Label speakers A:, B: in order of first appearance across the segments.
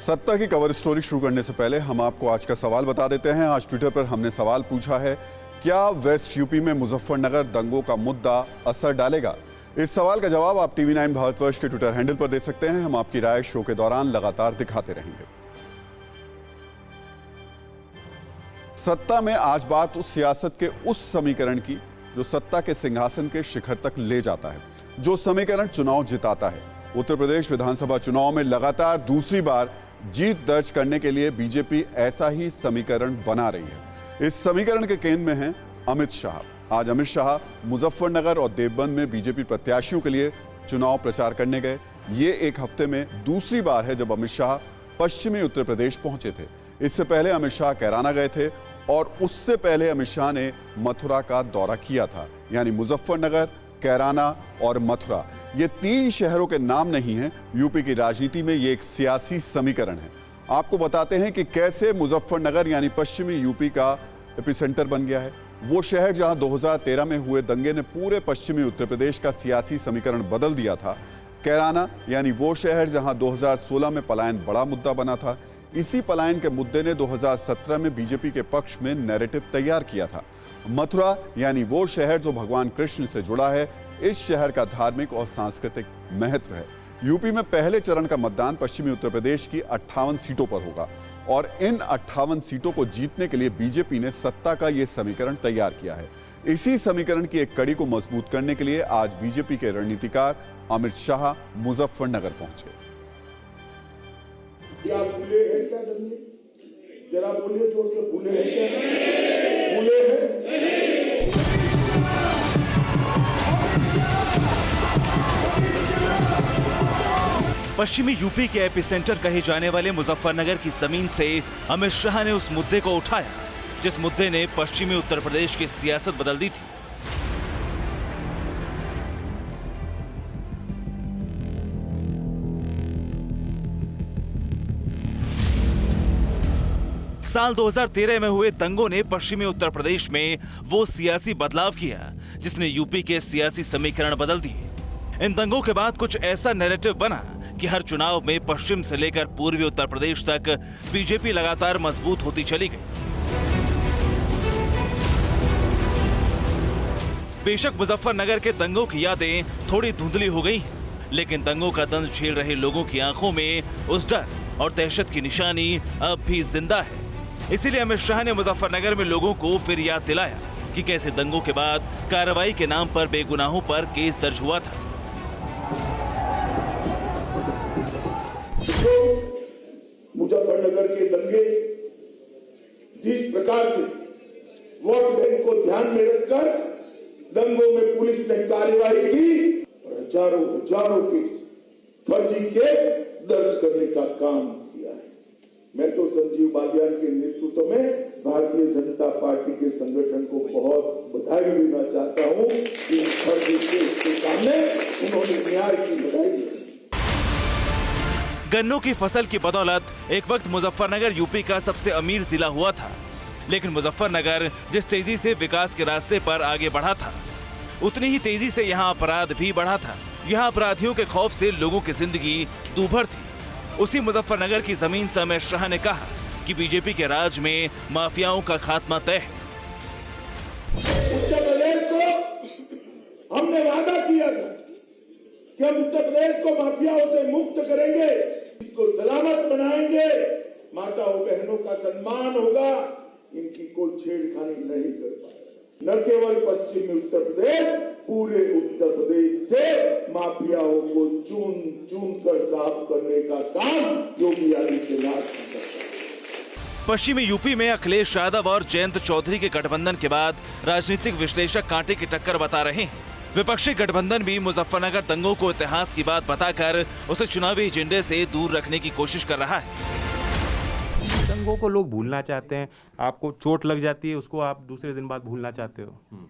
A: सत्ता की cover story शुरू करने से पहले हम आपको आज का सवाल बता देते हैं। आज ट्विटर पर हमने सवाल पूछा है, क्या वेस्ट यूपी में मुजफ्फरनगर दंगों का मुद्दा असर डालेगा? इस सवाल का जवाब आप टीवी 9 भारतवर्ष के ट्विटर हैंडल पर दे सकते हैं। हम आपकी राय शो के दौरान लगातार दिखाते रहेंगे। सत्ता में आज बात उस सियासत के उस समीकरण की जो सत्ता के सिंहासन के शिखर तक ले जाता है, जो समीकरण चुनाव जिताता है। उत्तर प्रदेश विधानसभा चुनाव में लगातार दूसरी बार जीत दर्ज करने के लिए बीजेपी ऐसा ही समीकरण बना रही है। इस समीकरण के केंद्र में हैं अमित शाह। आज अमित शाह मुजफ्फरनगर और देवबंद में बीजेपी प्रत्याशियों के लिए चुनाव प्रचार करने गए। ये एक हफ्ते में दूसरी बार है जब अमित शाह पश्चिमी उत्तर प्रदेश पहुंचे थे। इससे पहले अमित शाह कैराना गए थे और उससे पहले अमित शाह ने मथुरा का दौरा किया था। यानी मुजफ्फरनगर, कैराना और मथुरा, ये तीन शहरों के नाम नहीं हैं। यूपी की राजनीति में ये एक सियासी समीकरण है। आपको बताते हैं कि कैसे मुजफ्फरनगर यानी पश्चिमी यूपी का एपिसेंटर बन गया है। वो शहर जहां 2013 में हुए दंगे ने पूरे पश्चिमी उत्तर प्रदेश का सियासी समीकरण बदल दिया था। कैराना यानी वो शहर जहां 2016 में पलायन बड़ा मुद्दा बना था। इसी पलायन के मुद्दे ने 2017 में बीजेपी के पक्ष में नैरेटिव तैयार किया था। मथुरा यानी वो शहर जो भगवान कृष्ण से जुड़ा है। इस शहर का धार्मिक और सांस्कृतिक महत्व है। यूपी में पहले चरण का मतदान पश्चिमी उत्तर प्रदेश की 58 सीटों पर होगा और इन 58 सीटों को जीतने के लिए बीजेपी ने सत्ता का ये समीकरण तैयार किया है। इसी समीकरण की एक कड़ी को मजबूत करने के लिए आज बीजेपी के रणनीतिकार अमित शाह मुजफ्फरनगर पहुंचे।
B: क्या भूले हैं क्या दंगे? जरा बोलिए जोर से, भूले हैं क्या? भूले हैं?
C: पश्चिमी यूपी के एपिसेंटर कहे जाने वाले मुजफ्फरनगर की जमीन से अमित शाह ने उस मुद्दे को उठाया जिस मुद्दे ने पश्चिमी उत्तर प्रदेश की सियासत बदल दी थी। साल 2013 में हुए दंगों ने पश्चिमी उत्तर प्रदेश में वो सियासी बदलाव किया जिसने यूपी के सियासी समीकरण बदल दिए। इन दंगों के बाद कुछ ऐसा नैरेटिव बना कि हर चुनाव में पश्चिम से लेकर पूर्वी उत्तर प्रदेश तक बीजेपी लगातार मजबूत होती चली गई। बेशक मुजफ्फरनगर के दंगों की यादें थोड़ी धुंधली हो गई हैं, लेकिन दंगों का दंश झेल रहे लोगों की आंखों में उस डर और दहशत की निशानी अब भी जिंदा है। इसीलिए अमित शाह ने मुजफ्फरनगर में लोगों को फिर याद दिलाया कि कैसे दंगों के बाद कार्रवाई के नाम पर बेगुनाहों पर केस दर्ज हुआ था।
B: मुजफ्फरनगर के दंगे जिस प्रकार से वोट बैंक को ध्यान में रखकर दंगों में पुलिस ने कार्रवाई की और हजारों केस, फर्जी केस दर्ज करने का काम किया है। मैं तो संजीव बालियान के नेतृत्व में भारतीय जनता पार्टी के संगठन को बहुत बधाई देना चाहता हूं कि फर्जी केस के सामने उन्होंने न्याय की लड़ाई लड़ी।
C: गन्नों की फसल की बदौलत एक वक्त मुजफ्फरनगर यूपी का सबसे अमीर जिला हुआ था, लेकिन मुजफ्फरनगर जिस तेजी से विकास के रास्ते पर आगे बढ़ा था, उतनी ही तेजी से यहाँ अपराध भी बढ़ा था। यहाँ अपराधियों के खौफ से लोगों की जिंदगी दूभर थी। उसी मुजफ्फरनगर की जमीन से अमित शाह ने कहा कि बीजेपी के राज में माफियाओं का खात्मा तय है।
B: उत्तर प्रदेश को हमने वादा किया था कि हम उत्तर प्रदेश को माफियाओं से मुक्त करेंगे, इसको सलामत बनाएंगे, माताओं बहनों का सम्मान होगा, इनकी कोई छेड़खानी नहीं कर पाएगा। न केवल पश्चिमी उत्तर प्रदेश, पूरे उत्तर प्रदेश से माफियाओं को चुन चुन कर साफ करने का काम योगी आदित्यनाथ ने किया।
C: पश्चिमी यूपी में अखिलेश यादव और जयंत चौधरी के गठबंधन के बाद राजनीतिक विश्लेषक कांटे की टक्कर बता रहे हैं। विपक्षी गठबंधन भी मुजफ्फरनगर दंगों को इतिहास की बात बताकर उसे चुनावी एजेंडे से दूर रखने की कोशिश कर रहा है।
D: दंगों को लोग भूलना चाहते हैं। आपको चोट लग जाती है, उसको आप दूसरे दिन बाद भूलना चाहते हो।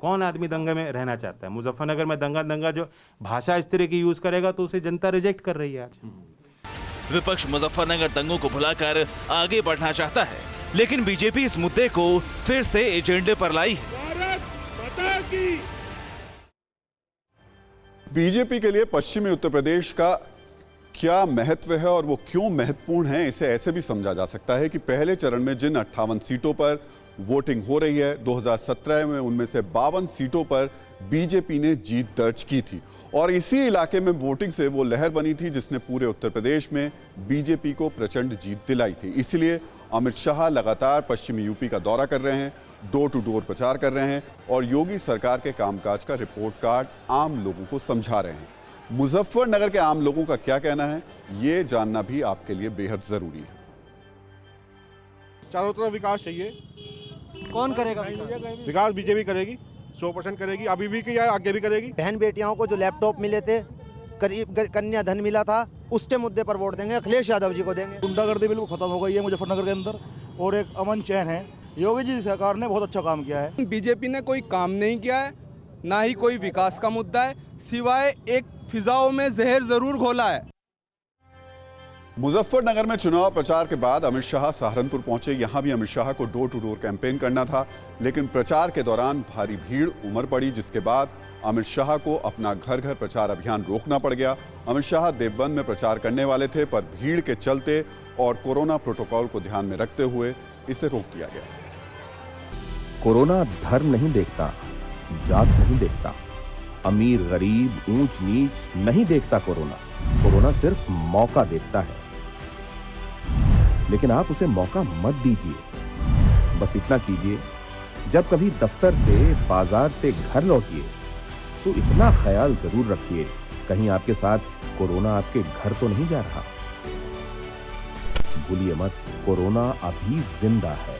D: कौन आदमी दंगे में रहना चाहता है? मुजफ्फरनगर में दंगा जो भाषा इस तरह की यूज करेगा तो उसे जनता रिजेक्ट कर रही है आज।
C: विपक्ष मुजफ्फरनगर दंगों को भुलाकर आगे बढ़ना चाहता है, लेकिन बीजेपी इस मुद्दे को फिर से एजेंडे पर लाई है।
A: बीजेपी के लिए पश्चिमी उत्तर प्रदेश का क्या महत्व है और वो क्यों महत्वपूर्ण है, इसे ऐसे भी समझा जा सकता है कि पहले चरण में जिन 58 सीटों पर वोटिंग हो रही है, 2017 में उनमें से 52 सीटों पर बीजेपी ने जीत दर्ज की थी और इसी इलाके में वोटिंग से वो लहर बनी थी जिसने पूरे उत्तर प्रदेश में बीजेपी को प्रचंड जीत दिलाई थी। इसलिए अमित शाह लगातार पश्चिमी यूपी का दौरा कर रहे हैं, डोर टू डोर प्रचार कर रहे हैं और योगी सरकार के कामकाज का रिपोर्ट कार्ड आम लोगों को समझा रहे हैं। मुजफ्फरनगर के आम लोगों का क्या कहना है, ये जानना भी आपके लिए बेहद जरूरी है।
E: चारों तरफ विकास चाहिए।
F: कौन करेगा
E: विकास बीजेपी करेगी, 100% करेगी, अभी भी किया है, आगे भी करेगी।
F: बहन बेटियों को जो लैपटॉप मिले थे, करीब कन्या धन मिला था, उसके मुद्दे पर वोट देंगे, अखिलेश यादव जी को देंगे।
G: गुंडागर्दी बिल्कुल खत्म हो गई है मुजफ्फरनगर के अंदर और एक अमन चैन है। योगी जी सरकार ने बहुत अच्छा काम किया है।
H: बीजेपी ने कोई काम नहीं किया है, ना ही कोई विकास का मुद्दा है, सिवाय एक फिजाओं में जहर जरूर घोला है।
A: मुजफ्फरनगर में चुनाव प्रचार के बाद अमित शाह सहारनपुर पहुंचे। यहां भी अमित शाह को डोर टू डोर कैंपेन करना था, लेकिन प्रचार के दौरान भारी भीड़ उमड़ पड़ी, जिसके बाद अमित शाह को अपना घर घर प्रचार अभियान रोकना पड़ गया। अमित शाह देवबंद में प्रचार करने वाले थे, पर भीड़ के चलते और कोरोना प्रोटोकॉल को ध्यान में रखते हुए इसे रोक दिया गया।
I: कोरोना धर्म नहीं देखता, जात नहीं देखता, अमीर गरीब ऊंच नीच नहीं देखता। कोरोना सिर्फ मौका देखता है, लेकिन आप उसे मौका मत दीजिए। बस इतना कीजिए, जब कभी दफ्तर से बाजार से घर लौटिए तो इतना ख्याल जरूर रखिए कहीं आपके साथ कोरोना आपके घर तो नहीं जा रहा। भूलिए मत, कोरोना अभी जिंदा है।